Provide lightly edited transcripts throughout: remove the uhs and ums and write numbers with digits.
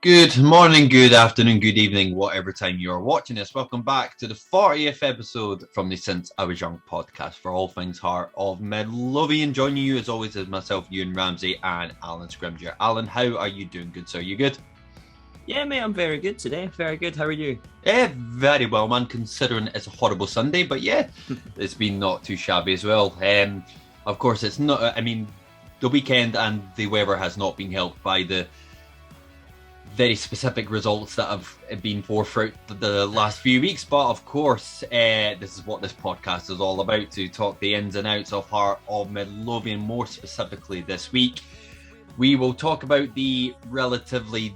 Good morning, good afternoon, good evening, whatever time you are watching this. Welcome back to the 40th episode from the Since I Was Young podcast for all things Heart of Midlothian. Joining you as always is myself, Ewan Ramsey, and Alan Scrimgeour. Alan, how are you doing? Good, sir? You good? Yeah, mate, I'm very good today. Very good. How are you? Very well, man, considering it's a horrible Sunday, but yeah, it's been not too shabby as well. Of course, it's not, the weekend and the weather has not been helped by the very specific results that have been forth throughout the last few weeks. But of course, this is what this podcast is all about, to talk the ins and outs of Heart of Midlothian. More specifically this week, we will talk about the relatively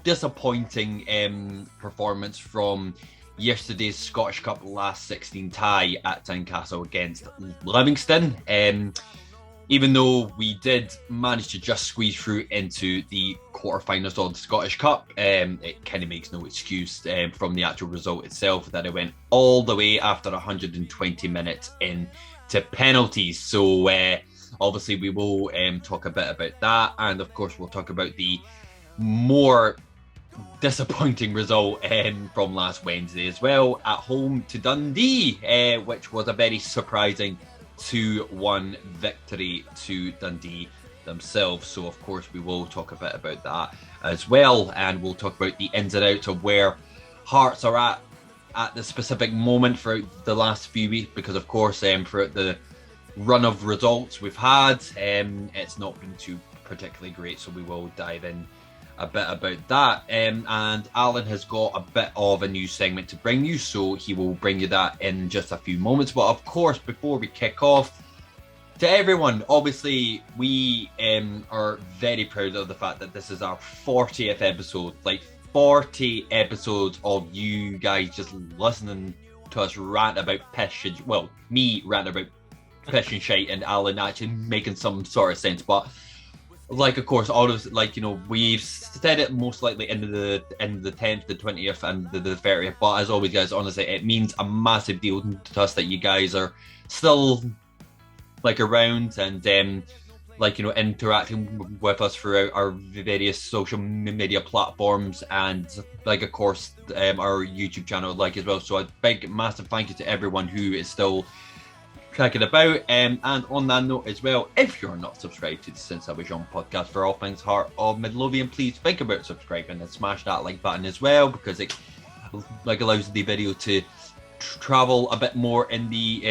disappointing performance from yesterday's Scottish Cup last 16 tie at Tynecastle against Livingston. Even though we did manage to just squeeze through into the quarterfinals of the Scottish Cup, it kind of makes no excuse from the actual result itself that it went all the way after 120 minutes into penalties. So obviously we will talk a bit about that, and of course we'll talk about the more disappointing result from last Wednesday as well, at home to Dundee, which was a very surprising 2-1 victory to Dundee themselves. So of course we will talk a bit about that as well, and we'll talk about the ins and outs of where Hearts are at the specific moment throughout the last few weeks, because of course throughout the run of results we've had, it's not been too particularly great, so we will dive in a bit about that. And Alan has got a bit of a new segment to bring you, so he will bring you that in just a few moments. But of course, before we kick off, to everyone, obviously we are very proud of the fact that this is our 40th episode. Like 40 episodes of you guys just listening to us rant about piss and, well, me rant about piss and shite, and Alan actually making some sort of sense. But like, of course, all of, like, you know, we've said it most likely into the 10th, the 20th, and the 30th. But as always, guys, honestly, it means a massive deal to us that you guys are still like around and like, you know, interacting with us throughout our various social media platforms, and like, of course, our YouTube channel, like, as well. So a big, massive thank you to everyone who is still cracking about. And on that note as well, if you're not subscribed to the Since I Was Young podcast for all things Heart of Midlothian, please think about subscribing and smash that like button as well, because it like allows the video to travel a bit more in the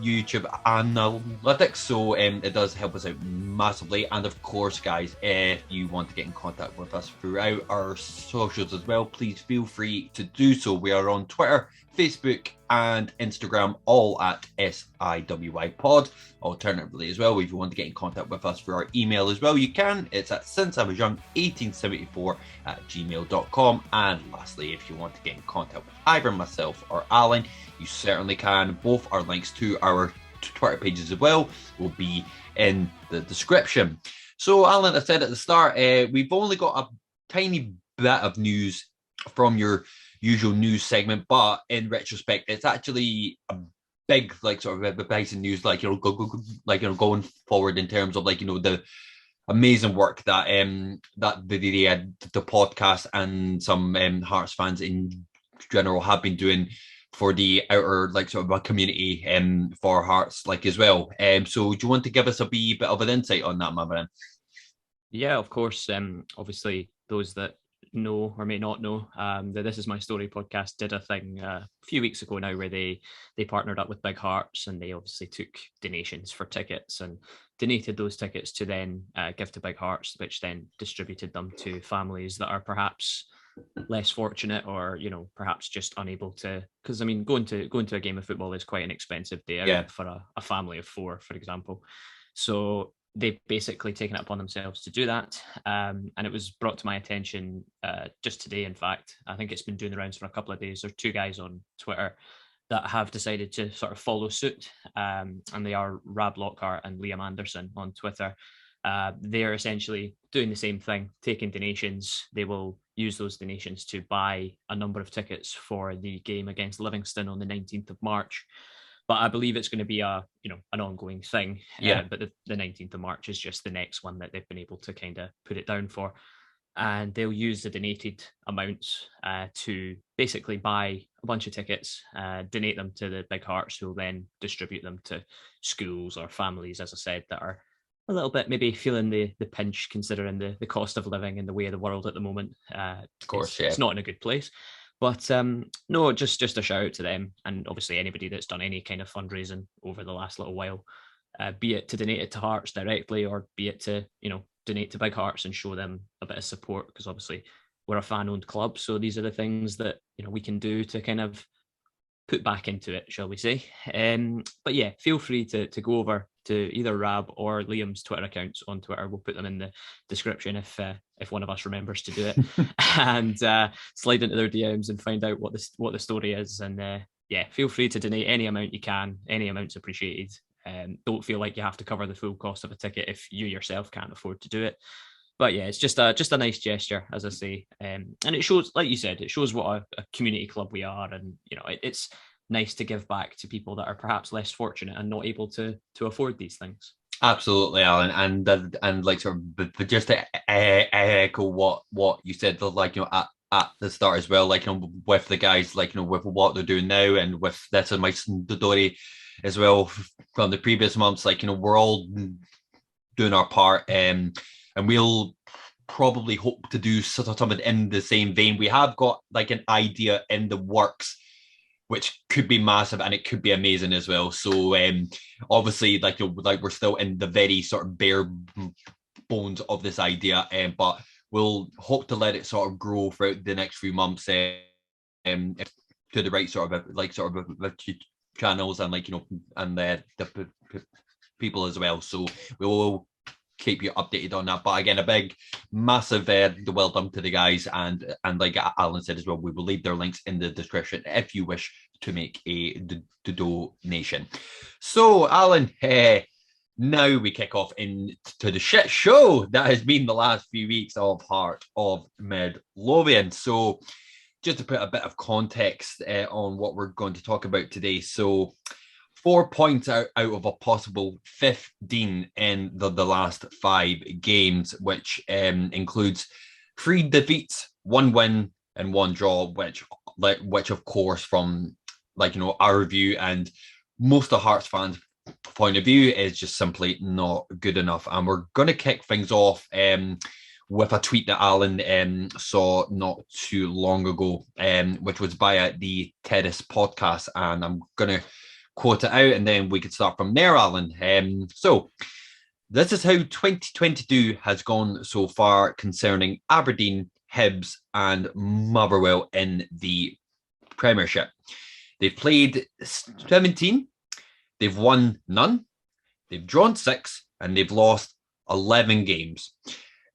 YouTube analytics, so it does help us out massively. And of course, guys, if you want to get in contact with us throughout our socials as well, please feel free to do so. We are on Twitter, Facebook, and Instagram, all at SIWI Pod. Alternatively as well, if you want to get in contact with us through our email as well, you can. It's at sinceIwasyoung1874@gmail.com. And lastly, if you want to get in contact with either myself or Alan, you certainly can. Both our links to our Twitter pages as well will be in the description. So, Alan, I said at the start, we've only got a tiny bit of news from your usual news segment, but in retrospect, it's actually a big, like, sort of a piece of news, like, you know, going forward in terms of, like, you know, the amazing work that that the podcast and some Hearts fans in general have been doing for the outer, like, sort of a community for Hearts, like, as well. So do you want to give us a wee bit of an insight on that, my man? Yeah, of course. Obviously, those that know or may not know, the This Is My Story podcast did a thing a few weeks ago now where they partnered up with Big Hearts, and they obviously took donations for tickets and donated those tickets to then give to Big Hearts, which then distributed them to families that are perhaps less fortunate, or, you know, perhaps just unable to, because I mean, going to a game of football is quite an expensive day out for a family of four, for example. So they've basically taken it upon themselves to do that. And it was brought to my attention just today, in fact. I think it's been doing the rounds for a couple of days. There's two guys on Twitter that have decided to sort of follow suit, and they are Rab Lockhart and Liam Anderson on Twitter. They're essentially doing the same thing, taking donations. They will use those donations to buy a number of tickets for the game against Livingston on the 19th of March. But I believe it's going to be an ongoing thing. Yeah. But the 19th of March is just the next one that they've been able to kind of put it down for. and they'll use the donated amounts to basically buy a bunch of tickets, donate them to the Big Hearts, who will then distribute them to schools or families, as I said, that are a little bit maybe feeling the pinch, considering the cost of living and the way of the world at the moment. Of course, it's not in a good place. But no, just a shout out to them, and obviously anybody that's done any kind of fundraising over the last little while, be it to donate it to Hearts directly, or be it to donate to Big Hearts and show them a bit of support, because obviously we're a fan-owned club, so these are the things that we can do to kind of put back into it, shall we say. But yeah, feel free to go over to either Rab or Liam's Twitter accounts on Twitter. We'll put them in the description if one of us remembers to do it, and slide into their DMs and find out what the story is. And yeah, feel free to donate any amount you can. Any amount's appreciated. Don't feel like you have to cover the full cost of a ticket if you yourself can't afford to do it. But yeah, it's just a nice gesture, as I say, and it shows, like you said, it shows what a community club we are, and it's nice to give back to people that are perhaps less fortunate and not able to afford these things. Absolutely, Alan, and like sort of, but just to echo what you said, like at the start as well, like with the guys, like with what they're doing now, and with this and my story as well from the previous months, like we're all doing our part, and we'll probably hope to do something in the same vein. We have got like an idea in the works, which could be massive and it could be amazing as well. So obviously, like we're still in the very sort of bare bones of this idea, but we'll hope to let it sort of grow throughout the next few months, to the right sort of channels, and like and the people as well. So we will keep you updated on that. But again, a big, massive well done to the guys, and like Alan said as well, we will leave their links in the description if you wish to make a donation. So Alan, now we kick off into the shit show that has been the last few weeks of Heart of Midlothian. So just to put a bit of context on what we're going to talk about today. So 4 points out of a possible 15 in the last 5 games, which includes 3 defeats, 1 win, and 1 draw, which of course, from our view and most of Hearts fans' point of view, is just simply not good enough. And we're going to kick things off with a tweet that Alan saw not too long ago, which was via the Terrace podcast, and I'm going to quote it out, and then we could start from there, Alan. So this is how 2022 has gone so far concerning Aberdeen, Hibs and Motherwell in the Premiership. They've played 17, they've won none, they've drawn 6, and they've lost 11 games.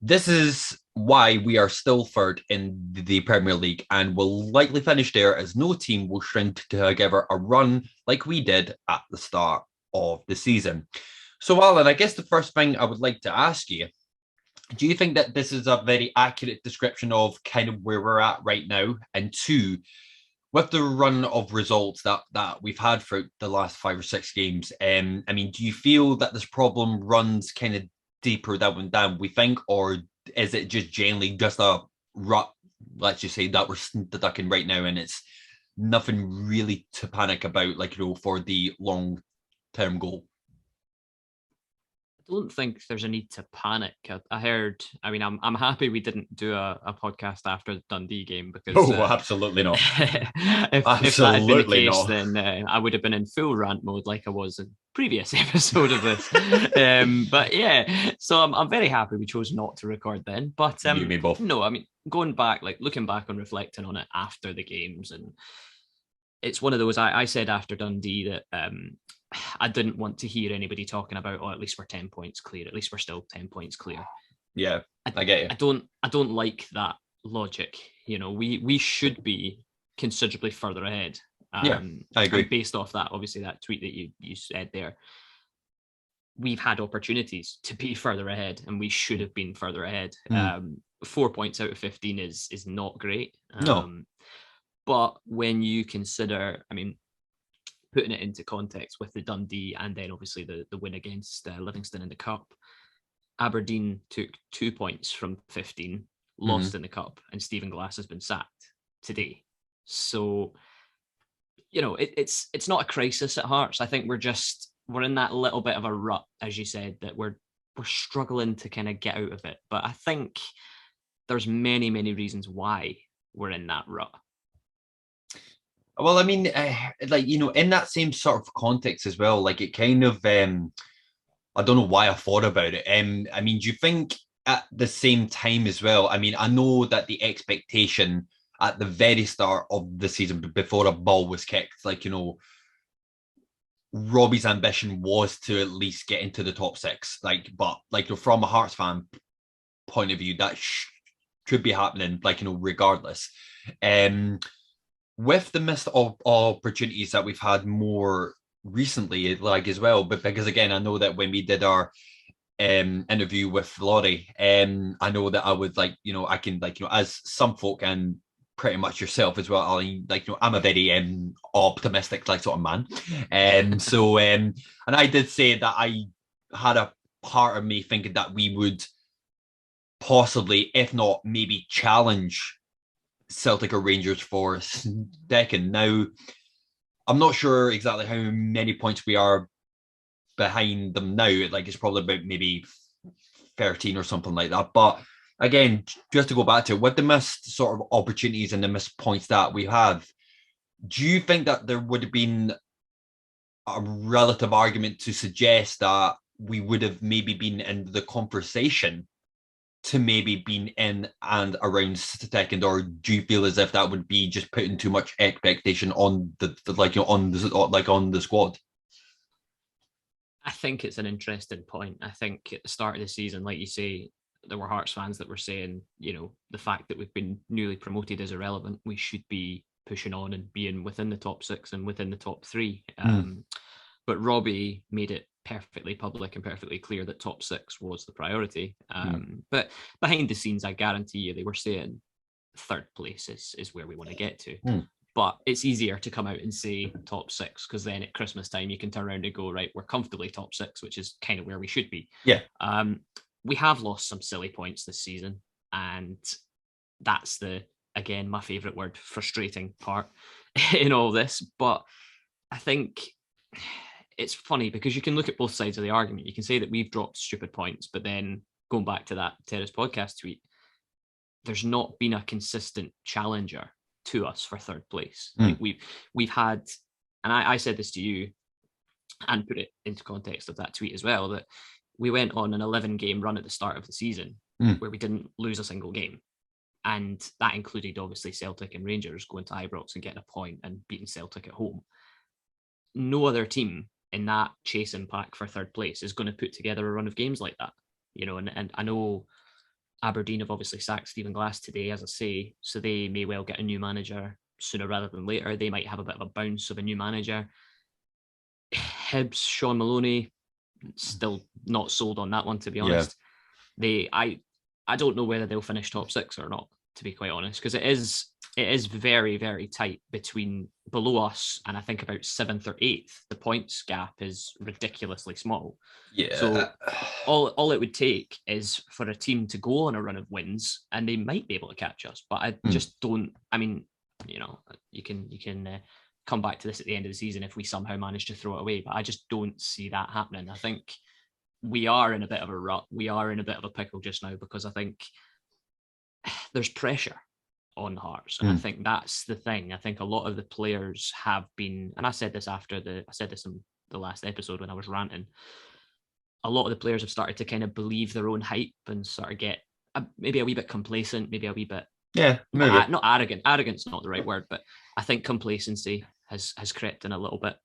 This is why we are still third in the Premier League, and will likely finish there, as no team will string together a run like we did at the start of the season. So Alan, I guess the first thing I would like to ask you, do you think that this is a very accurate description of kind of where we're at right now? And 2, with the run of results that we've had throughout the last 5 or 6 games, I mean, do you feel that this problem runs kind of deeper than we think, or is it just generally just a rut, let's just say, that we're stuck in right now, and it's nothing really to panic about, for the long-term goal? I don't think there's a need to panic. I heard, I mean, I'm happy we didn't do a podcast after the Dundee game, because absolutely not. if that had been the case, then I would have been in full rant mode like I was in previous episode of this. But yeah, so I'm very happy we chose not to record then. But you and me both. No, I mean, going back, looking back and reflecting on it after the games, and it's one of those, I said after Dundee that I didn't want to hear anybody talking about, at least we're 10 points clear. At least we're still 10 points clear. Yeah, I get you. I don't like that logic. We should be considerably further ahead. Yeah, I agree. Based off that, obviously, that tweet that you said there, we've had opportunities to be further ahead, and we should have been further ahead. 4 points out of 15 is not great. No. But when you consider, I mean, putting it into context with the Dundee and then obviously the win against Livingston in the Cup, Aberdeen took 2 points from 15, lost in the cup, and Stephen Glass has been sacked today. So, it's not a crisis at Hearts. I think we're in that little bit of a rut, as you said, that we're struggling to kind of get out of it. But I think there's many, many reasons why we're in that rut. Well, I mean, in that same sort of context as well, like it kind of, I don't know why I thought about it. I mean, do you think at the same time as well, I mean, I know that the expectation at the very start of the season before a ball was kicked, Robbie's ambition was to at least get into the top six. But from a Hearts fan point of view, that should be happening, regardless. With the missed opportunities that we've had more recently, as well, but because again, I know that when we did our interview with Laurie, I know that I would I can as some folk and pretty much yourself as well, I'm a very optimistic sort of man, and I did say that I had a part of me thinking that we would possibly, if not maybe, challenge Celtic or Rangers for second. Now, I'm not sure exactly how many points we are behind them now. It's probably about maybe 13 or something like that. But again, just to go back to with the missed sort of opportunities and the missed points that we have, do you think that there would have been a relative argument to suggest that we would have maybe been in the conversation to maybe being in and around second, or do you feel as if that would be just putting too much expectation on on the squad? I think it's an interesting point. I think at the start of the season, like you say, there were Hearts fans that were saying, the fact that we've been newly promoted is irrelevant. We should be pushing on and being within the top six and within the top three. But Robbie made it perfectly public and perfectly clear that top six was the priority. But behind the scenes, I guarantee you, they were saying third place is where we want to get to. But it's easier to come out and say top six, because then at Christmas time, you can turn around and go, right, we're comfortably top six, which is kind of where we should be. Yeah. We have lost some silly points this season. And that's again, my favourite word, frustrating part in all this. But I think it's funny because you can look at both sides of the argument. You can say that we've dropped stupid points, but then going back to that Terrace podcast tweet, there's not been a consistent challenger to us for third place. We've had, and I said this to you and put it into context of that tweet as well, that we went on an 11-game run at the start of the season where we didn't lose a single game. And that included obviously Celtic and Rangers going to Ibrox and getting a point and beating Celtic at home. No other team in that chasing pack for third place is going to put together a run of games like that. And I know Aberdeen have obviously sacked Stephen Glass today, as I say, so they may well get a new manager sooner rather than later. They might have a bit of a bounce of a new manager. Hibs, Sean Maloney, still not sold on that one, to be honest. I don't know whether they'll finish top six or not, to be quite honest, because it is very, very tight between below us and I think about 7th or 8th. The points gap is ridiculously small. Yeah. So all it would take is for a team to go on a run of wins and they might be able to catch us. But I just don't. I mean, you can come back to this at the end of the season if we somehow manage to throw it away. But I just don't see that happening. I think we are in a bit of a rut. We are in a bit of a pickle just now because I think there's pressure on Hearts, and I think that's the thing. I think a lot of the players have been, and I said this in the last episode when I was ranting, a lot of the players have started to kind of believe their own hype and sort of get maybe a wee bit complacent, maybe a wee bit not arrogant. Arrogant's not the right word, but I think complacency has crept in a little bit,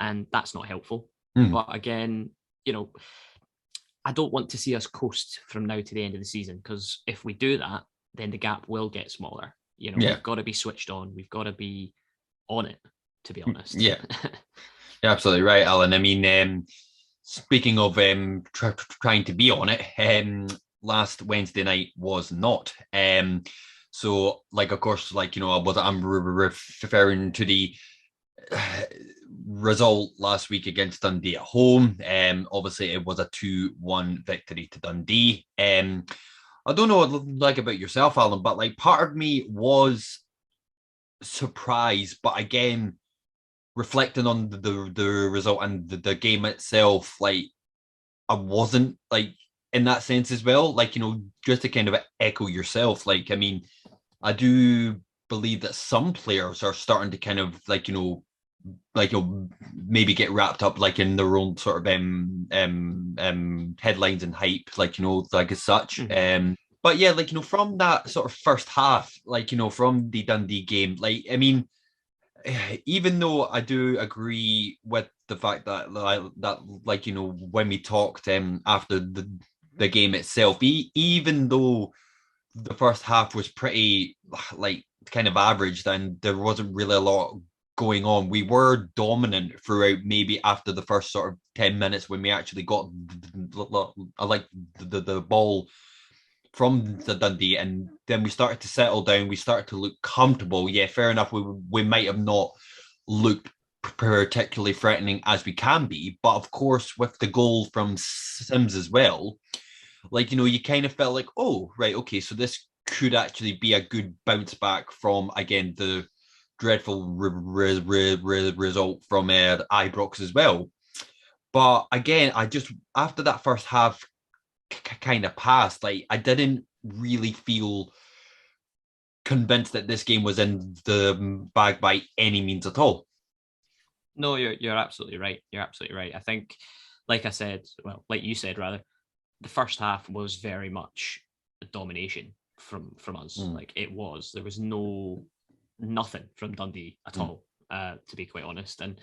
and that's not helpful. But again, I don't want to see us coast from now to the end of the season, because if we do that, then the gap will get smaller. We've got to be switched on. We've got to be on it, to be honest. Yeah, you're absolutely right, Alan. I mean, speaking of trying to be on it, last Wednesday night was not. So, of course, I'm referring to the result last week against Dundee at home. Obviously, it was a 2-1 victory to Dundee. I don't know like about yourself, Alan, but like part of me was surprised, but again, reflecting on the result and the game itself, like I wasn't like in that sense as well. Like, just to kind of echo yourself, like, I mean, I do believe that some players are starting to kind of like, maybe get wrapped up like in their own sort of headlines and hype, like, like as such. But yeah, like, from that sort of first half, like, from the Dundee game, like, I mean, even though I do agree with the fact that like when we talked after the game itself, even though the first half was pretty like kind of average, then there wasn't really a lot going on. We were dominant throughout, maybe after the first sort of 10 minutes when we actually got like the ball from the Dundee, and then we started to settle down. We started to look comfortable. Yeah, fair enough. We might have not looked particularly threatening as we can be, but of course, with the goal from Sims as well, like you kind of felt like, oh right, okay, so this could actually be a good bounce back from again the dreadful result from Ibrox as well. But again, I just after that first half kind of passed, like I didn't really feel convinced that this game was in the bag by any means at all. No, you're absolutely right. You're absolutely right. I think, like I said, well, like you said rather, the first half was very much a domination from us. Like it was. There was nothing from Dundee at all, to be quite honest. And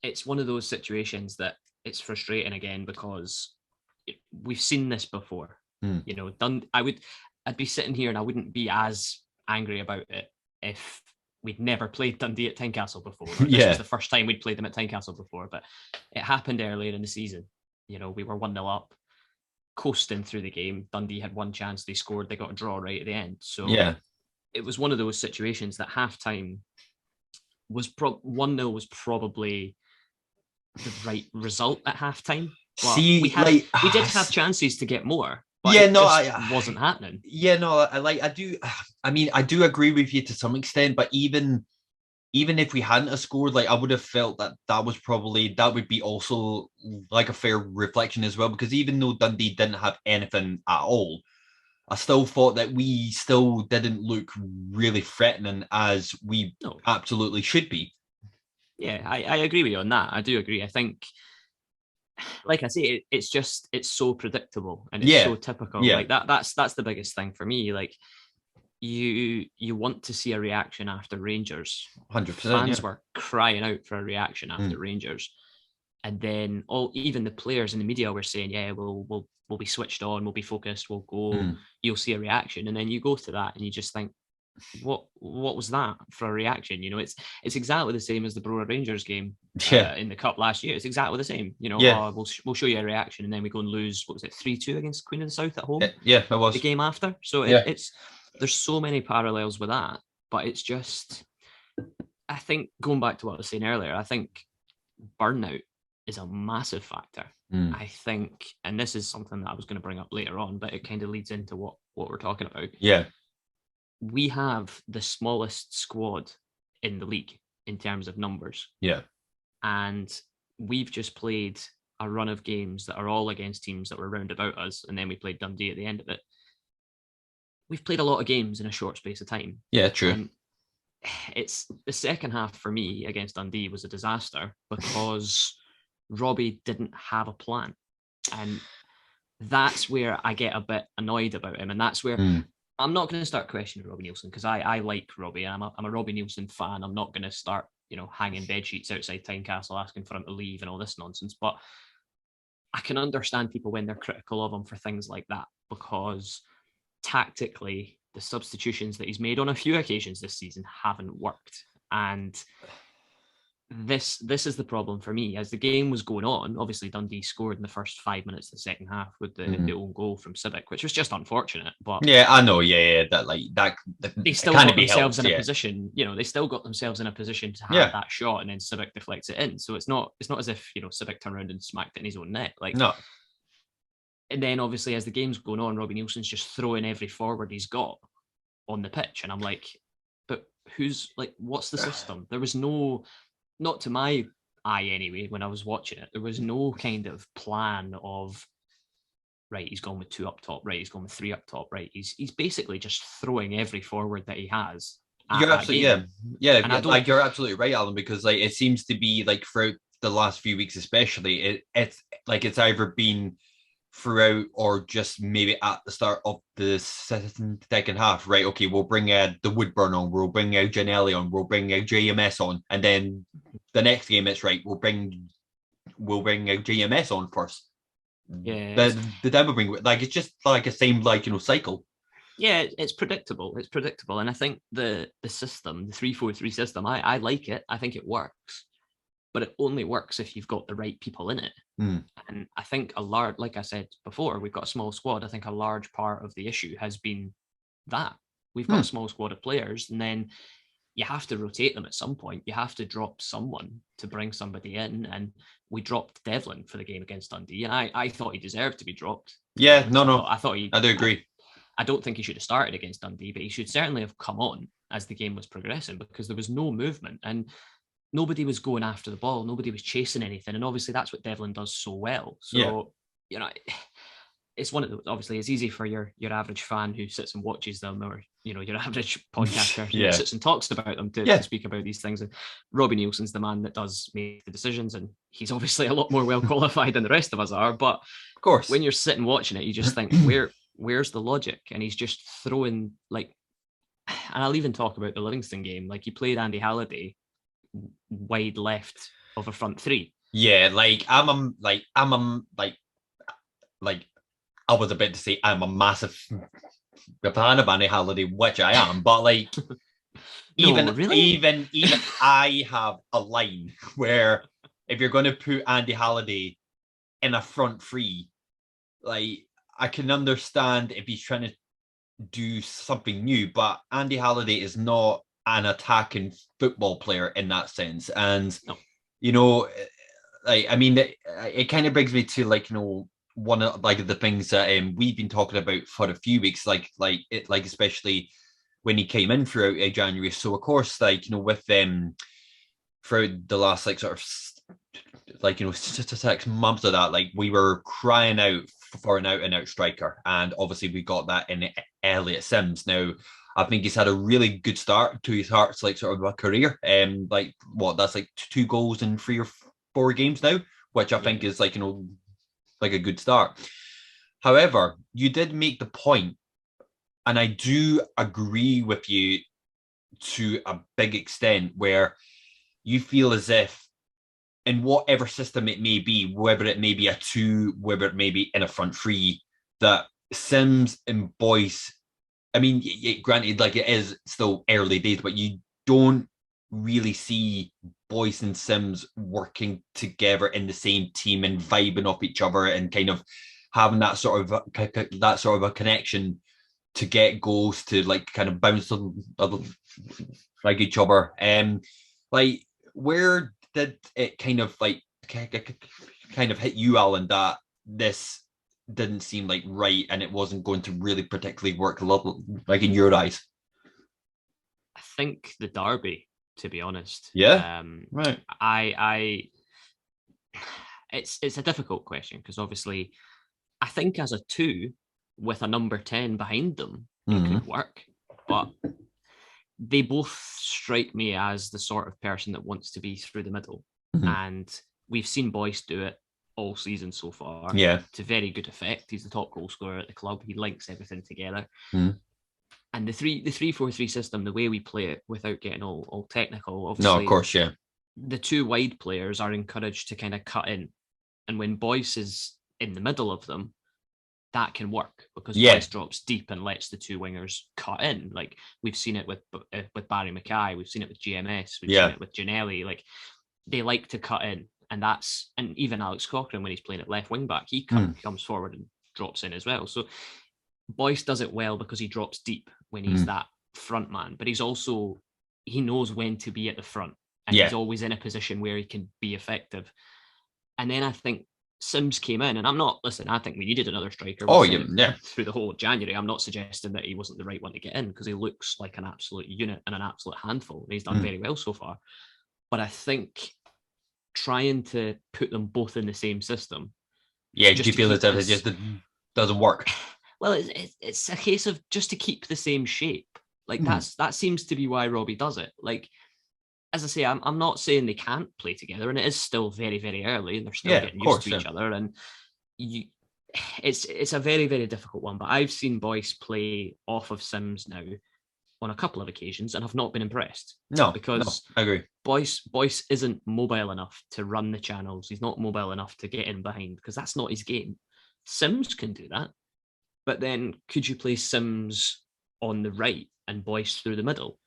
it's one of those situations that it's frustrating again because we've seen this before. I'd be sitting here and I wouldn't be as angry about it if we'd never played Dundee at Tynecastle before. This was the first time we'd played them at Tynecastle before, but it happened earlier in the season. We were 1-0 up, coasting through the game. Dundee had one chance, they scored, they got a draw right at the end. So it was one of those situations that halftime was 1-0 was probably the right result at halftime. See, we did have chances to get more. But wasn't happening. Yeah, no, I do agree with you to some extent, but even if we hadn't have scored, like I would have felt that would be also like a fair reflection as well, because even though Dundee didn't have anything at all, I still thought that we still didn't look really threatening as we absolutely should be. Yeah, I agree with you on that. I do agree. I think, like I say, it's so predictable and it's so typical. Like that's the biggest thing for me. Like you want to see a reaction after Rangers. 100%. Fans were crying out for a reaction after Rangers, and then even the players in the media were saying, "Yeah, we'll be switched on, we'll be focused, we'll go. You'll see a reaction." And then you go to that and you just think, what was that for a reaction? It's exactly the same as the Brora Rangers game in the cup last year. It's exactly the same. We'll show you a reaction, and then we go and lose. What was it, 3-2 against Queen of the South at home? Yeah, it was the game after. So there's so many parallels with that, but it's just, I think going back to what I was saying earlier, I think burnout is a massive factor. I think, and this is something that I was going to bring up later on, but it kind of leads into what we're talking about. Yeah. We have the smallest squad in the league in terms of numbers. Yeah. And we've just played a run of games that are all against teams that were round about us, and then we played Dundee at the end of it. We've played a lot of games in a short space of time. Yeah, true. And it's the second half for me against Dundee was a disaster because Robbie didn't have a plan. And that's where I get a bit annoyed about him. And that's where I'm not going to start questioning Robbie Neilson, because I like Robbie. I'm a Robbie Neilson fan. I'm not going to start, hanging bed sheets outside Tynecastle asking for him to leave and all this nonsense. But I can understand people when they're critical of him for things like that, because tactically, the substitutions that he's made on a few occasions this season haven't worked. And this is the problem for me. As the game was going on, obviously Dundee scored in the first 5 minutes of the second half with the own goal from Civic, which was just unfortunate. But yeah, I know. Yeah, that they still got themselves in a position. They still got themselves in a position to have that shot, and then Civic deflects it in. So it's not as if Civic turned around and smacked it in his own net. Like, no. And then obviously as the game's going on, Robbie Nielsen's just throwing every forward he's got on the pitch. And I'm like, but what's the system? There was no, not to my eye anyway, when I was watching it, there was no kind of plan of, right, he's gone with 2 up top, right, he's gone with 3 up top, right. He's basically just throwing every forward that he has. You're absolutely like you're absolutely right, Alan, because like it seems to be like throughout the last few weeks, especially, it's like it's either been throughout or just maybe at the start of the second half, right? Okay, we'll bring the Woodburn on, we'll bring out Janelli on, we'll bring out JMS on, and then the next game it's right, we'll bring out JMS on first. Yeah, the demo bring like it's just like a same cycle. Yeah, it's predictable. It's predictable, and I think the system, the 3-4-3 system, I like it. I think it works, but it only works if you've got the right people in it. And I think like I said before, we've got a small squad. I think a large part of the issue has been that we've got a small squad of players, and then you have to rotate them at some point. You have to drop someone to bring somebody in, and we dropped Devlin for the game against Dundee, and I thought he deserved to be dropped. Yeah, I do agree. I don't think he should have started against Dundee, but he should certainly have come on as the game was progressing, because there was no movement and nobody was going after the ball. Nobody was chasing anything. And obviously that's what Devlin does so well. So, it's one of the, obviously it's easy for your average fan who sits and watches them, or, your average podcaster who sits and talks about them to speak about these things. And Robbie Nielsen's the man that does make the decisions. And he's obviously a lot more well qualified than the rest of us are. But of course, when you're sitting watching it, you just think, where's the logic? And he's just throwing and I'll even talk about the Livingston game. Like, he played Andy Halliday wide left of a front three. Yeah, I was about to say I'm a massive fan of Andy Halliday, which I am, but even I have a line where if you're going to put Andy Halliday in a front three, I can understand if he's trying to do something new, but Andy Halliday is not an attacking football player in that sense. And, it kind of brings me to, one of the things that we've been talking about for a few weeks, especially when he came in throughout January. So, of course, with them throughout the last, 6 months of that, we were crying out for an out-and-out striker, and obviously we got that in Elliot Sims. Now, I think he's had a really good start to his Hearts a career. That's 2 goals in 3 or 4 games now, which I think is a good start. However, you did make the point, and I do agree with you to a big extent, where you feel as if in whatever system it may be, whether it may be a 2, whether it may be in a front 3, that Sims and Boyce, I mean, granted, it is still early days, but you don't really see Boyce and Sims working together in the same team and vibing off each other and kind of having that sort of a connection to get goals, to kind of bounce on each other. Where did it kind of hit you, Alan, that this didn't seem right and it wasn't going to really particularly work in your eyes? I think the derby, to be honest. Right. It's a difficult question, because obviously I think as a 2 with a number 10 behind them, it could work, but they both strike me as the sort of person that wants to be through the middle. And we've seen Boyce do it all season so far. To very good effect. He's the top goal scorer at the club. He links everything together. And the 3-4-3 system, the way we play it, without getting all technical, obviously, no, of course, the 2 wide players are encouraged to kind of cut in, and when Boyce is in the middle of them, that can work, because Boyce drops deep and lets the 2 wingers cut in. We've seen it with Barry Mackay, we've seen it with GMS, we've seen it with Janelli. They like to cut in, and even Alex Cochrane, when he's playing at left wing back, he comes forward and drops in as well. So Boyce does it well because he drops deep when he's that front man, but he knows when to be at the front, and he's always in a position where he can be effective. And then I think Sims came in, and I think we needed another striker. Oh, We've said yeah. it through the whole of January. I'm not suggesting that he wasn't the right one to get in because he looks like an absolute unit and an absolute handful. And he's done very well so far. But I think trying to put them both in the same system. Yeah, do you feel as if it just doesn't work? Well, it's a case of just to keep the same shape. Like that seems to be why Robbie does it. Like, as I say, I'm not saying they can't play together, and it is still very, very early, and they're still getting used to each other. And it's a very, very difficult one. But I've seen Boyce play off of Sims now on a couple of occasions, and have not been impressed. Because I agree. Boyce isn't mobile enough to run the channels. He's not mobile enough to get in behind because that's not his game. Sims can do that, but then could you play Sims on the right and Boyce through the middle?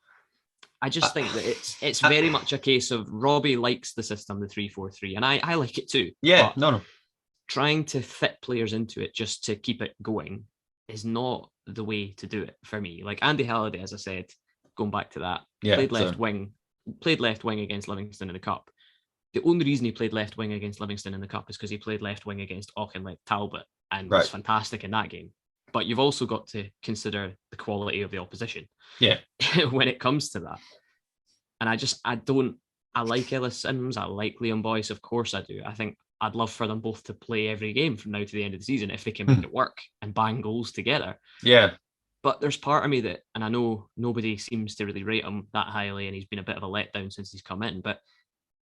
I just think that it's very much a case of Robbie likes the system, the 3-4-3, and I like it too. Yeah, no. Trying to fit players into it just to keep it going is not the way to do it for me. Like Andy Halliday, as I said, going back to that, played left wing against Livingston in the Cup. The only reason he played left wing against Livingston in the Cup is because he played left wing against Auchinleck Talbot and was fantastic in that game. But you've also got to consider the quality of the opposition. Yeah. When it comes to that. And I like Ellis Sims. I like Liam Boyce. Of course I do. I think I'd love for them both to play every game from now to the end of the season if they can make it work and bang goals together. Yeah. But there's part of me that, and I know nobody seems to really rate him that highly, and he's been a bit of a letdown since he's come in, but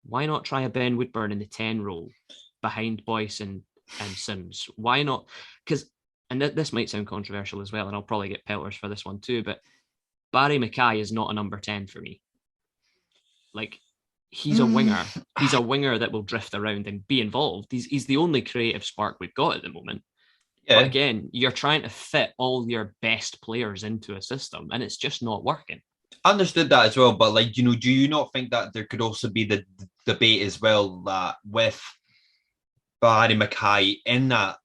why not try a Ben Woodburn in the 10 role behind Boyce and Sims? Why not? Because, and this might sound controversial as well, and I'll probably get pelters for this one too, but Barry Mackay is not a number 10 for me. Like, he's a winger. He's a winger that will drift around and be involved. He's the only creative spark we've got at the moment. Yeah. But again, you're trying to fit all your best players into a system, and it's just not working. I understood that as well, but like, do you not think that there could also be the debate as well that with Barry Mackay in that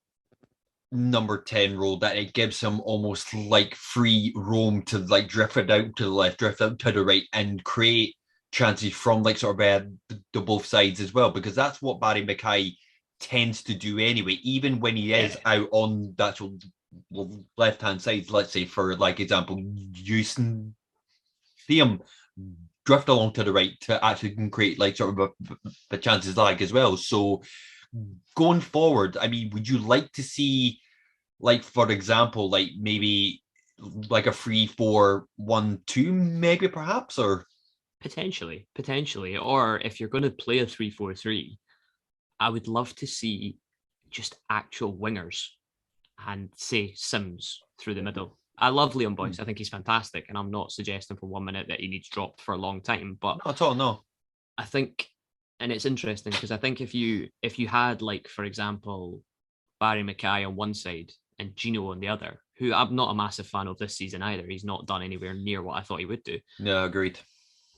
number 10 role, that it gives him almost like free roam to like drift it out to the left, drift out to the right, and create chances from like sort of the both sides as well, because that's what Barry Mackay tends to do anyway, even when he is out on that left hand side. Let's say, for like example, you see him drift along to the right to actually create like sort of a chances like as well. So going forward, I mean, would you like to see, like, for example, like maybe like a 3-4-1-2 maybe perhaps, or potentially, or if you're going to play a 3-4-3, I would love to see just actual wingers and say Sims through the middle. I love Liam Boyce. I think he's fantastic, and I'm not suggesting for 1 minute that he needs dropped for a long time. But not at all, no. I think, and it's interesting because I think if you had, like, for example, Barry Mackay on one side and Gino on the other, who I'm not a massive fan of this season either. He's not done anywhere near what I thought he would do. Yeah, agreed.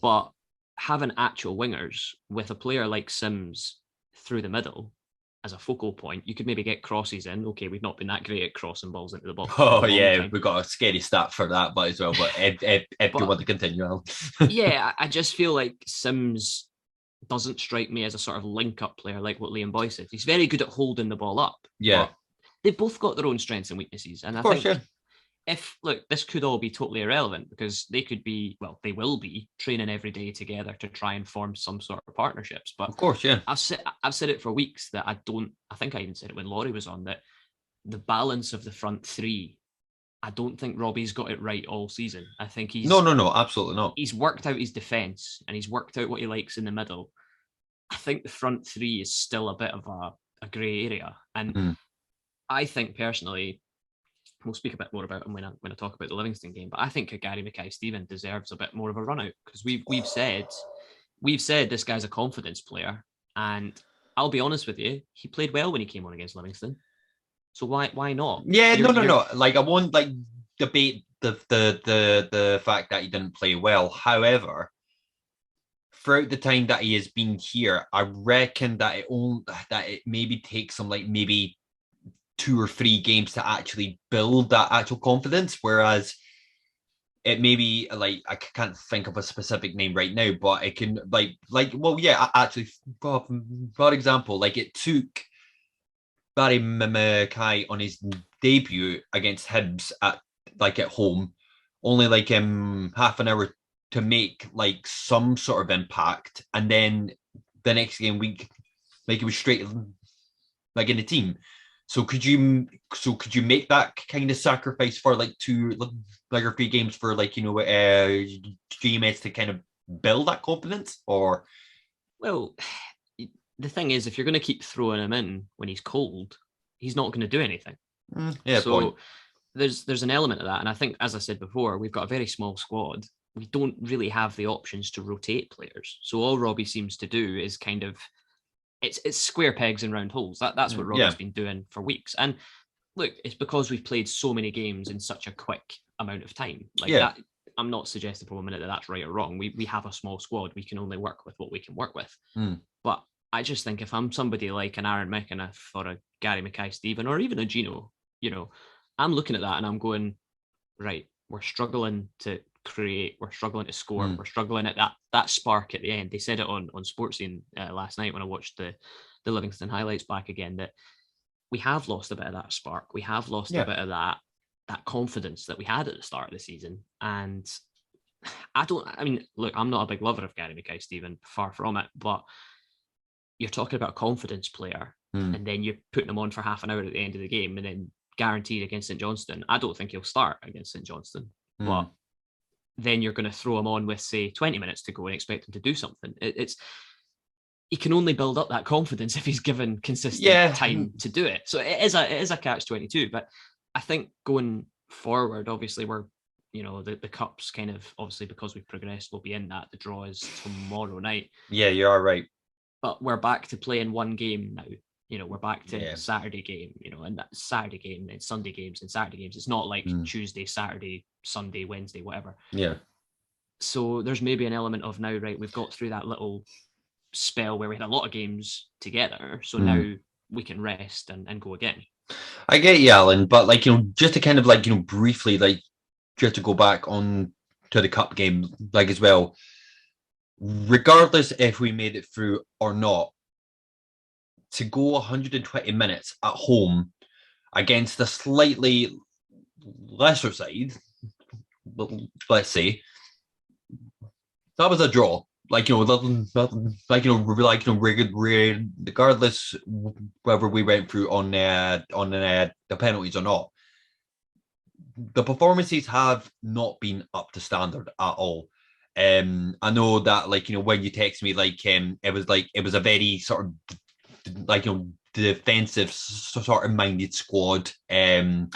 But having actual wingers with a player like Sims through the middle as a focal point, you could maybe get crosses in. Okay, we've not been that great at crossing balls into the box. Oh yeah, we've got a scary stat for that, but as well. But if you want to continue on, yeah, I just feel like Sims doesn't strike me as a sort of link-up player like what Liam Boyce is. He's very good at holding the ball up. Yeah, they've both got their own strengths and weaknesses, and I think this could all be totally irrelevant because they could be, well, they will be training every day together to try and form some sort of partnerships. But of course, yeah, I've said it for weeks that I think I even said it when Laurie was on, that the balance of the front three, I don't think Robbie's got it right all season. I think he's no, absolutely not. He's worked out his defense and he's worked out what he likes in the middle. I think the front three is still a bit of a grey area, and I think personally, we'll speak a bit more about him when I talk about the Livingston game, but I think Gary Mackay-Steven deserves a bit more of a run out because we've said this guy's a confidence player, and I'll be honest with you, he played well when he came on against Livingston. So why not? Yeah, no. Like, I won't like debate the fact that he didn't play well. However, throughout the time that he has been here, I reckon that it maybe takes him like maybe 2 or 3 games to actually build that actual confidence, whereas it may be like, I can't think of a specific name right now, but it can like well, yeah, actually, for example, like it took Barry Mackay on his debut against Hibs at home, only half an hour to make like some sort of impact, and then the next game week, like it was straight like in the team. So could you make that kind of sacrifice for like two like or three games for GMS to kind of build that confidence? Or Well, the thing is, if you're going to keep throwing him in when he's cold, he's not going to do anything. Yeah, so point. there's an element of that, and I think, as I said before, we've got a very small squad. We don't really have the options to rotate players. So all Robbie seems to do is kind of it's square pegs and round holes. That's what Robbie's been doing for weeks. And look, it's because we've played so many games in such a quick amount of time. Like that, I'm not suggesting for a minute that that's right or wrong. We have a small squad. We can only work with what we can work with. But I just think if I'm somebody like an Aaron McInniff or a Gary Mackay-Steven or even a Gino, I'm looking at that and I'm going, right, we're struggling to create, we're struggling to score, we're struggling at that spark at the end. They said it on Sportscene last night when I watched the Livingston highlights back again, that we have lost a bit of that spark. We have lost a bit of that confidence that we had at the start of the season. And look, I'm not a big lover of Gary Mackay-Steven, far from it, but you're talking about a confidence player, and then you're putting him on for half an hour at the end of the game, and then guaranteed against St Johnstone. I don't think he'll start against St Johnstone, but then you're going to throw him on with, say, 20 minutes to go and expect him to do something. He can only build up that confidence if he's given consistent time to do it. So it is a catch-22. But I think going forward, obviously we're, the Cup's kind of, obviously because we've progressed, we'll be in that. The draw is tomorrow night. Yeah, you are right. But we're back to playing one game now. We're back to Saturday game, and that Saturday game, then Sunday games and Saturday games. It's not like Tuesday, Saturday, Sunday, Wednesday, whatever. Yeah. So there's maybe an element of now, right, we've got through that little spell where we had a lot of games together. So now we can rest and go again. I get you, Alan, but just to kind of briefly, just to go back on to the Cup game, as well, regardless if we made it through or not, to go 120 minutes at home against a slightly lesser side, let's say, that was a draw. Regardless whether we went through on the penalties or not, the performances have not been up to standard at all. I know that when you text me, it was a very sort of defensive sort of minded squad. From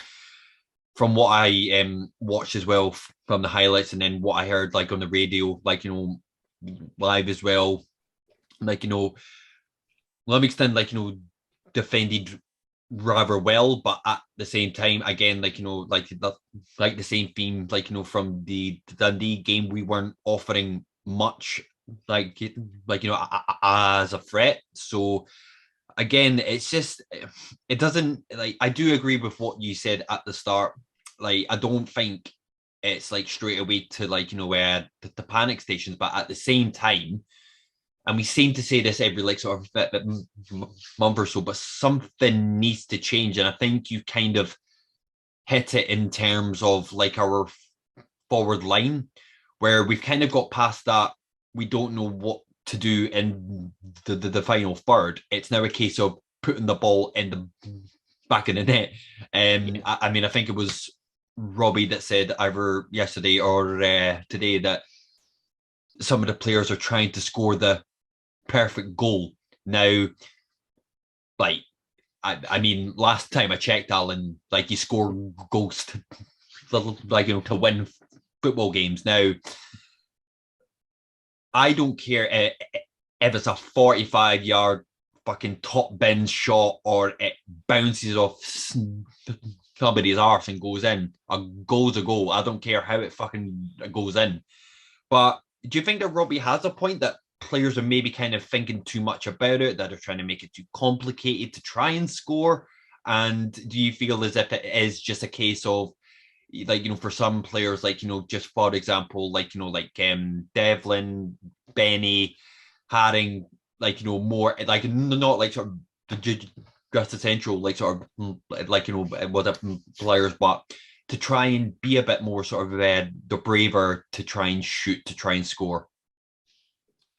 what I watched as well from the highlights, and then what I heard on the radio, live as well, Livingston defended rather well, but at the same time, again, the same theme, from the Dundee game, we weren't offering much, as a threat. So again, it's just, it doesn't, I do agree with what you said at the start. I don't think it's straight away to the panic stations, but at the same time, and we seem to say this every sort of month or so, but something needs to change. And I think you kind of hit it in terms of our forward line, where we've kind of got past that. We don't know what to do in the final third. It's now a case of putting the ball in the back of the net. I think it was Robbie that said either yesterday or today that some of the players are trying to score the perfect goal. Now, last time I checked, Alan, you score goals to win football games. Now, I don't care if it's a 45-yard fucking top bin shot or it bounces off somebody's arse and goes in. A goal's a goal. I don't care how it fucking goes in. But do you think that Robbie has a point that players are maybe kind of thinking too much about it, that are trying to make it too complicated to try and score? And do you feel as if it is just a case of for some players, just for example, Devlin, Benny, Haring, more, not sort of essential, like sort of like with the players, but to try and be a bit more sort of the braver to try and shoot, to try and score.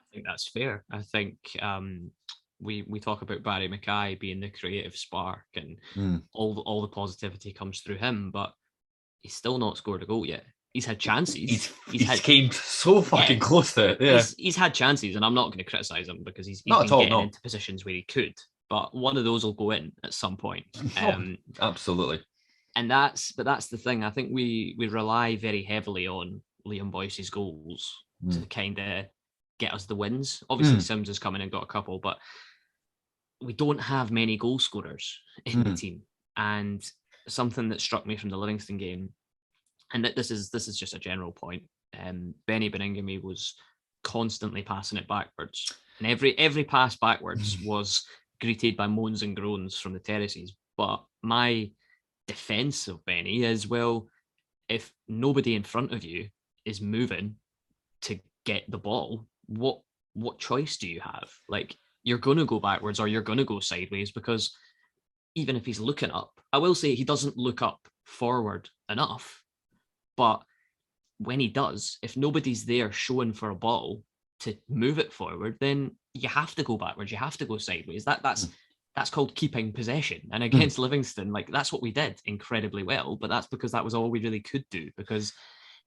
I think that's fair. I think we talk about Barry Mackay being the creative spark, and all the positivity comes through him, but he's still not scored a goal yet. He's had chances. He's came so fucking close to it. Yeah, he's had chances, and I'm not going to criticize him because he's not been at all, getting no. into positions where he could, but one of those will go in at some point. Absolutely. And that's the thing. I think we rely very heavily on Liam Boyce's goals to kind of get us the wins. Obviously, Sims has come in and got a couple, but we don't have many goal scorers in the team. And something that struck me from the Livingston game, and that this is just a general point, Benny Beningame was constantly passing it backwards, and every pass backwards was greeted by moans and groans from the terraces. But my defense of Benny is, well, if nobody in front of you is moving to get the ball, what choice do you have? Like, you're going to go backwards or you're going to go sideways, because even if he's looking up, I will say he doesn't look up forward enough, but when he does, if nobody's there showing for a ball to move it forward, then you have to go backwards, you have to go sideways. That's called keeping possession. And against Livingston, like, that's what we did incredibly well, but that's because that was all we really could do, because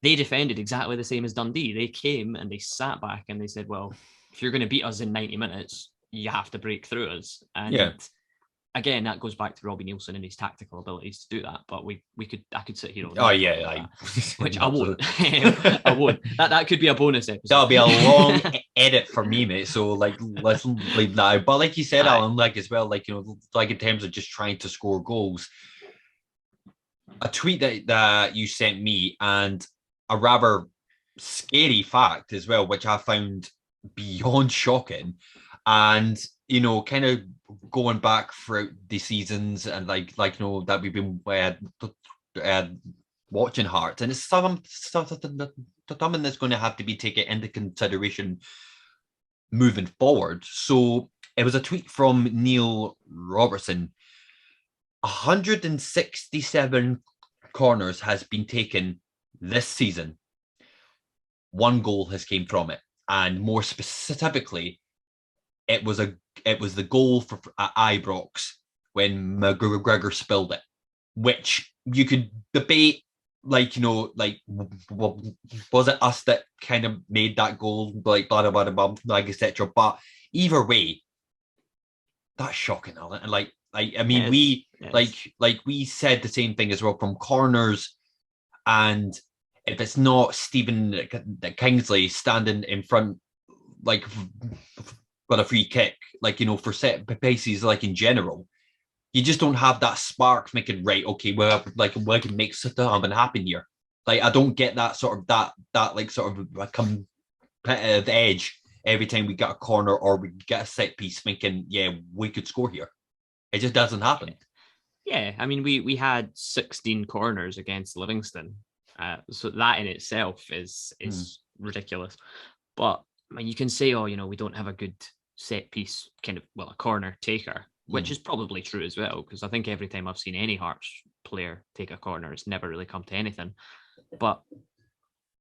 they defended exactly the same as Dundee. They came and they sat back and they said, well, if you're going to beat us in 90 minutes, you have to break through us. And again, that goes back to Robbie Neilson and his tactical abilities to do that. But I could sit here. Which I won't. I won't. That could be a bonus episode. That'll be a long edit for me, mate. So like, let's leave that out. But like you said, Alan, like as well, like, like in terms of just trying to score goals, a tweet that you sent me, and a rather scary fact as well, which I found beyond shocking, and kind of going back throughout the seasons, and like that we've been watching Hearts, and it's something that's going to have to be taken into consideration moving forward. So it was a tweet from Neil Robertson. 167 corners has been taken this season. One goal has came from it, and more specifically, it was the goal for at Ibrox when McGregor spilled it, which you could debate, like, was it us that kind of made that goal, like, blah, blah, blah, blah, like, etc. But either way, that's shocking, Alan. And I mean, we said the same thing as well from corners, and if it's not Stephen Kingsley standing in front, like, for a free kick, like, for set pieces, like, in general, you just don't have that spark making, right, okay, well, like, we can make something happen here. Like, I don't get that sort of, that like, sort of a competitive edge every time we get a corner or we get a set piece thinking, yeah, we could score here. It just doesn't happen. Yeah, I mean, we had 16 corners against Livingston. So that in itself is ridiculous. But I mean, you can say, oh, we don't have a good set piece a corner taker, which is probably true as well, because I think every time I've seen any Hearts player take a corner, it's never really come to anything. But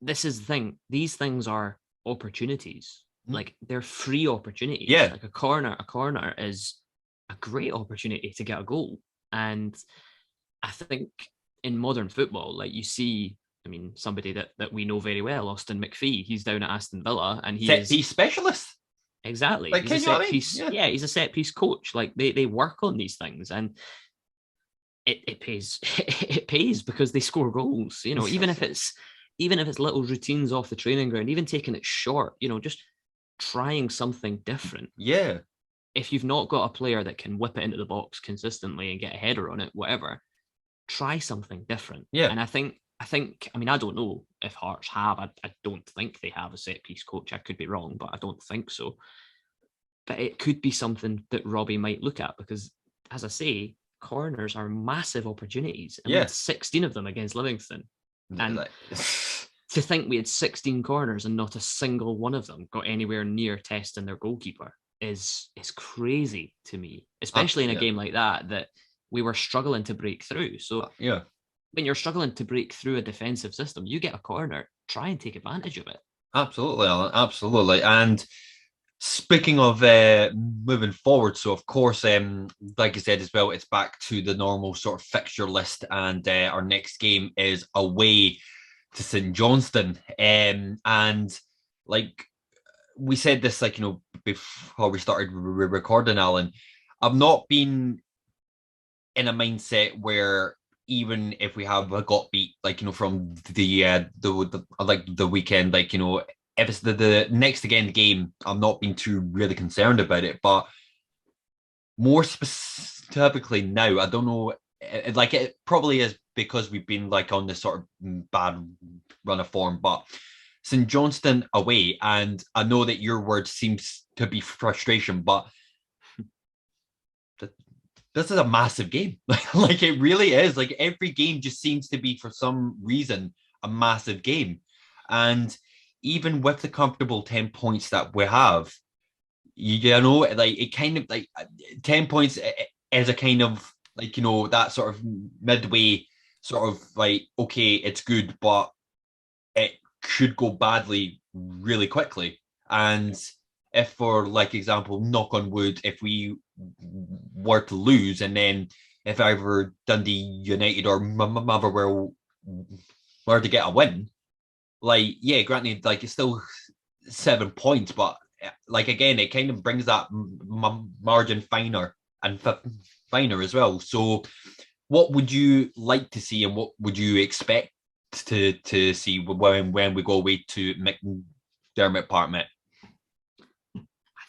this is the thing. These things are opportunities. Like, they're free opportunities. Yeah. Like a corner is a great opportunity to get a goal. And I think in modern football, like, you see, I mean, somebody that we know very well, Austin McPhee, he's down at Aston Villa, and he's set piece specialist. Exactly. Like, he's a set piece. Yeah, he's a set piece coach. Like, they work on these things, and it pays. It pays because they score goals. Even if it's little routines off the training ground, even taking it short. Just trying something different. Yeah. If you've not got a player that can whip it into the box consistently and get a header on it, whatever, try something different. Yeah. And I think, I mean, I don't know if Hearts have. I don't think they have a set piece coach. I could be wrong, but I don't think so. But it could be something that Robbie might look at, because, as I say, corners are massive opportunities. And we had 16 of them against Livingston. And to think we had 16 corners and not a single one of them got anywhere near testing their goalkeeper is crazy to me, especially in a game like that we were struggling to break through. So when you're struggling to break through a defensive system, you get a corner, try and take advantage of it. Absolutely, Alan, absolutely. And speaking of moving forward, so of course, like I said as well, it's back to the normal sort of fixture list, and our next game is away to St Johnstone. And like we said this, like, before we started recording, Alan, I've not been in a mindset where even if we have got beat, like, from the like the weekend, like, if it's the next again game, I'm not being too really concerned about it. But more specifically now, I don't know, like, it probably is because we've been like on this sort of bad run of form, but St Johnstone away, and I know that your word seems to be frustration, but this is a massive game. Like, it really is. Like, every game just seems to be, for some reason, a massive game. And even with the comfortable 10 points that we have, like, it kind of like 10 points is a kind of like, that sort of midway sort of like, okay, it's good, but it could go badly really quickly. And if, for like example, knock on wood, if we were to lose, and then if either Dundee United or Motherwell were to get a win, like, yeah, granted, like, it's still 7 points, but like, again, it kind of brings that margin finer and finer as well. So what would you like to see, and what would you expect to see when we go away to McDermott Park, mate? I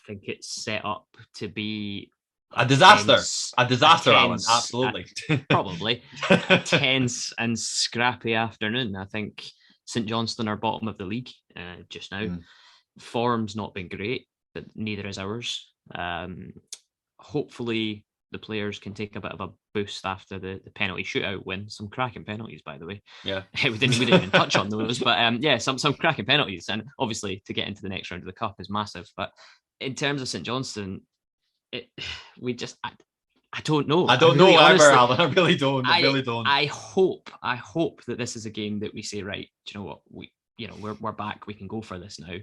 think it's set up to be a disaster. A disaster, Alan. Absolutely. Probably a tense and scrappy afternoon. I think St Johnstone are bottom of the league just now. Form's not been great, but neither is ours. Hopefully the players can take a bit of a boost after the penalty shootout win. Some cracking penalties, by the way. Yeah. we didn't even touch on those, but yeah, some cracking penalties. And obviously to get into the next round of the cup is massive. But in terms of St Johnstone, I don't know. I don't know either, Alan. I really don't. I hope that this is a game that we say, right, do you know what, we're back. We can go for this now.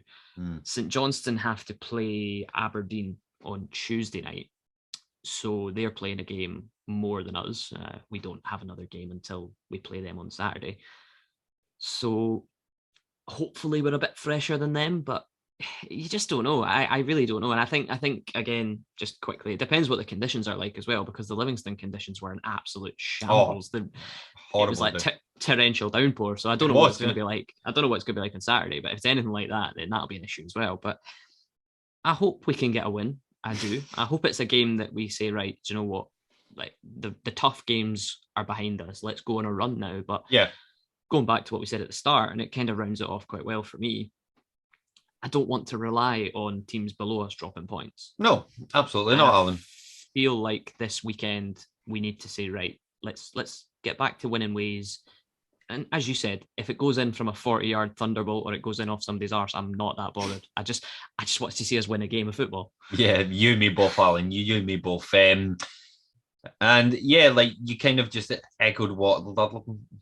St Johnstone have to play Aberdeen on Tuesday night, so they're playing a game more than us. We don't have another game until we play them on Saturday. So hopefully we're a bit fresher than them, but you just don't know. I really don't know. And I think again, just quickly, it depends what the conditions are like as well, because the Livingston conditions were an absolute shambles. It was like torrential downpour. So I don't know what it's going to be like. I don't know what it's going to be like on Saturday, but if it's anything like that, then that'll be an issue as well. But I hope we can get a win. I do. I hope it's a game that we say, right, do you know what? Like, the tough games are behind us. Let's go on a run now. But yeah, going back to what we said at the start, and it kind of rounds it off quite well for me, I don't want to rely on teams below us dropping points. No, absolutely not, Alan. I feel like this weekend we need to say, right, let's get back to winning ways. And as you said, if it goes in from a 40-yard thunderbolt or it goes in off somebody's arse, I'm not that bothered. I just want to see us win a game of football. Yeah, you and me both, Alan. You and me both. And yeah, like, you kind of just echoed what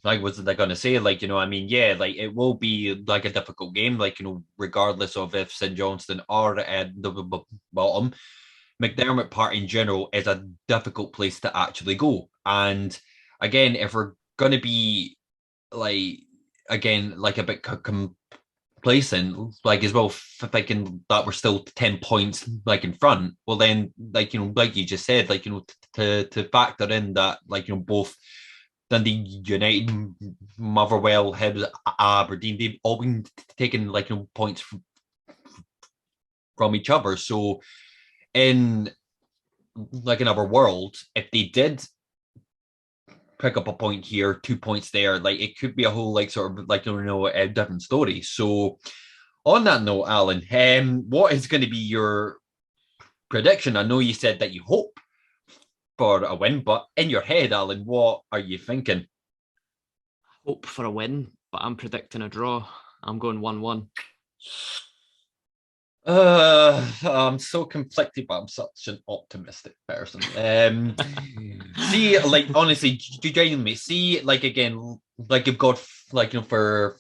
like was I going to say? Like, I mean, yeah, like, it will be like a difficult game. Like, regardless of if St Johnstone are at the bottom, McDermott Park in general is a difficult place to actually go. And again, if we're going to be like, again, like, a bit complacent, like, as well, thinking that we're still 10 points like in front, well, then, like, like you just said, like, to factor in that, like, both Dundee United, Motherwell, Hibs, Aberdeen, they've all been taking, like, points from each other. So in, like, another world, if they did pick up a point here, 2 points there, like, it could be a whole, like, sort of, like, a different story. So on that note, Alan, what is going to be your prediction? I know you said that you hope for a win, but in your head, Alan, what are you thinking? Hope for a win, but I'm predicting a draw. I'm going 1-1. I'm so conflicted, but I'm such an optimistic person. See, like honestly, genuinely, see, like again, like if God, like for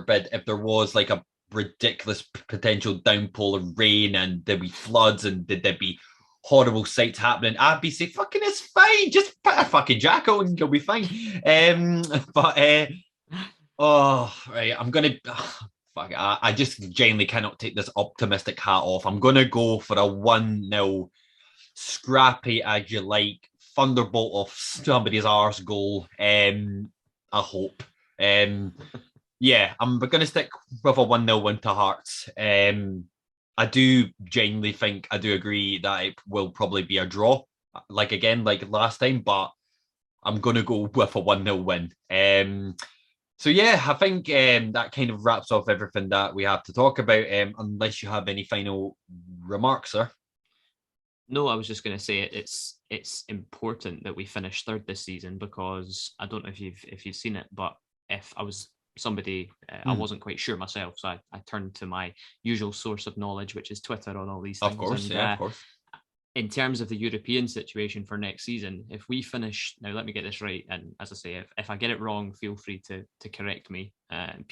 bid, if there was like a ridiculous potential downpour of rain and there'd be floods and there'd be horrible sights happening, I'd be saying, "Fucking, it's fine. Just put a fucking jacket and you'll be fine." But oh, right, I'm gonna. Fuck, I just genuinely cannot take this optimistic hat off. I'm going to go for a 1-0 scrappy as you like, thunderbolt of somebody's arse goal. I hope. Yeah, I'm going to stick with a 1-0 win to Hearts. I do genuinely think, I do agree that it will probably be a draw, like again, like last time, but I'm going to go with a 1-0 win. So yeah, I think that kind of wraps off everything that we have to talk about. Unless you have any final remarks, sir. No, I was just going to say it's important that we finish third this season, because I don't know if you've seen it, but if I was somebody, I wasn't quite sure myself, so I turned to my usual source of knowledge, which is Twitter, on all these things. Of course, and, yeah, of course. In terms of the European situation for next season, if we finish, now let me get this right, and as I say, if I get it wrong, feel free to correct me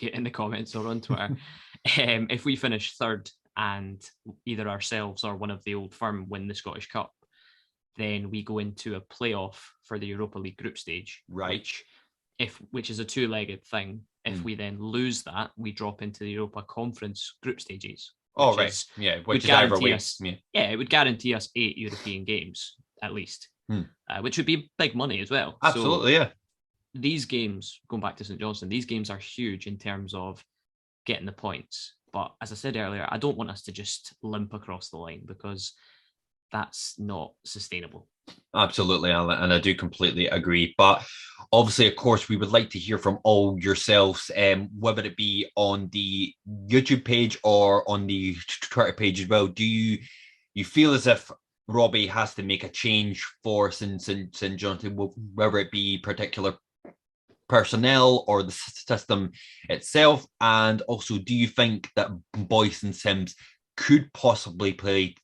in the comments or on Twitter. If we finish third and either ourselves or one of the old firm win the Scottish Cup, then we go into a playoff for the Europa League group stage, right? Which is a two-legged thing. If we then lose that, we drop into the Europa Conference group stages. Oh, right. Yeah, which is either way. Yeah, it would guarantee us 8 European games at least, which would be big money as well. Absolutely, so, yeah. These games, going back to St Johnstone, these games are huge in terms of getting the points. But as I said earlier, I don't want us to just limp across the line, because that's not sustainable. Absolutely, Alan, and I do completely agree. But obviously, of course, we would like to hear from all yourselves, whether it be on the YouTube page or on the Twitter page as well. Do you feel as if Robbie has to make a change for St Johnstone, whether it be particular personnel or the system itself? And also, do you think that Boyce and Sims could possibly play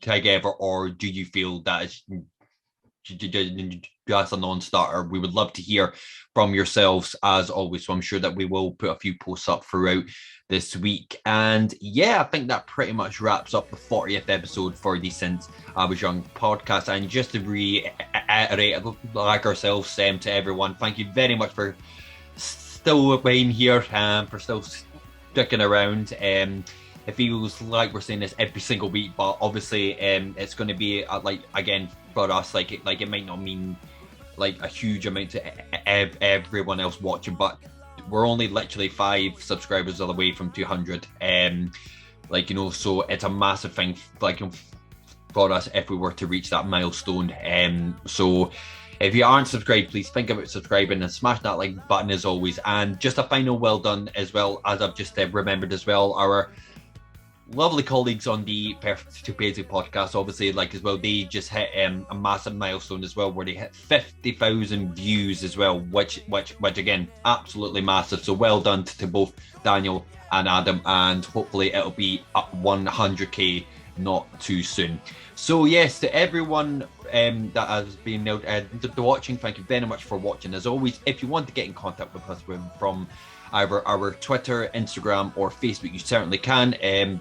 together, or do you feel that it's just a non-starter? We would love to hear from yourselves as always, so I'm sure that we will put a few posts up throughout this week. And yeah, I think that pretty much wraps up the 40th episode for the Since I Was Young podcast. And just to reiterate, like ourselves, to everyone, thank you very much for still being here, for still sticking around. It feels like we're saying this every single week, but obviously it's going to be like, again, for us, like it might not mean like a huge amount to everyone else watching, but we're only literally 5 subscribers away from 200. Like, you know, so it's a massive thing, like, for us if we were to reach that milestone. So if you aren't subscribed, please think about subscribing and smash that like button as always. And just a final well done as well, as I've just remembered as well, our lovely colleagues on the Perfect to Basic podcast, obviously, like as well, they just hit a massive milestone as well, where they hit 50,000 views as well, which again, absolutely massive. So well done to both Daniel and Adam, and hopefully it'll be up 100k not too soon. So yes, to everyone that has been watching, thank you very much for watching. As always, if you want to get in contact with us from either our Twitter, Instagram, or Facebook, you certainly can.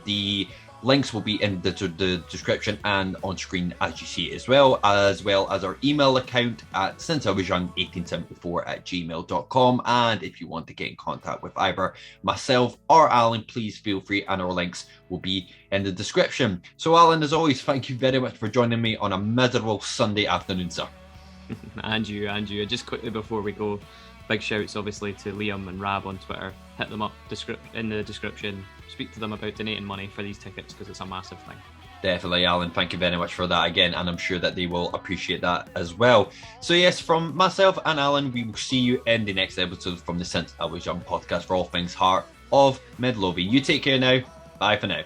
The links will be in the description and on screen as you see it, as well as our email account at sinceIwasyoung1874@gmail.com. And if you want to get in contact with either myself or Alan, please feel free, and our links will be in the description. So Alan, as always, thank you very much for joining me on a miserable Sunday afternoon, sir. And you. Just quickly before we go, big shouts obviously to Liam and Rab on Twitter. Hit them up in the description. Speak to them about donating money for these tickets, because it's a massive thing. Definitely, Alan. Thank you very much for that again, and I'm sure that they will appreciate that as well. So yes, from myself and Alan, we will see you in the next episode from the Since I Was Young podcast for all things Heart of Midlothian. You take care now. Bye for now.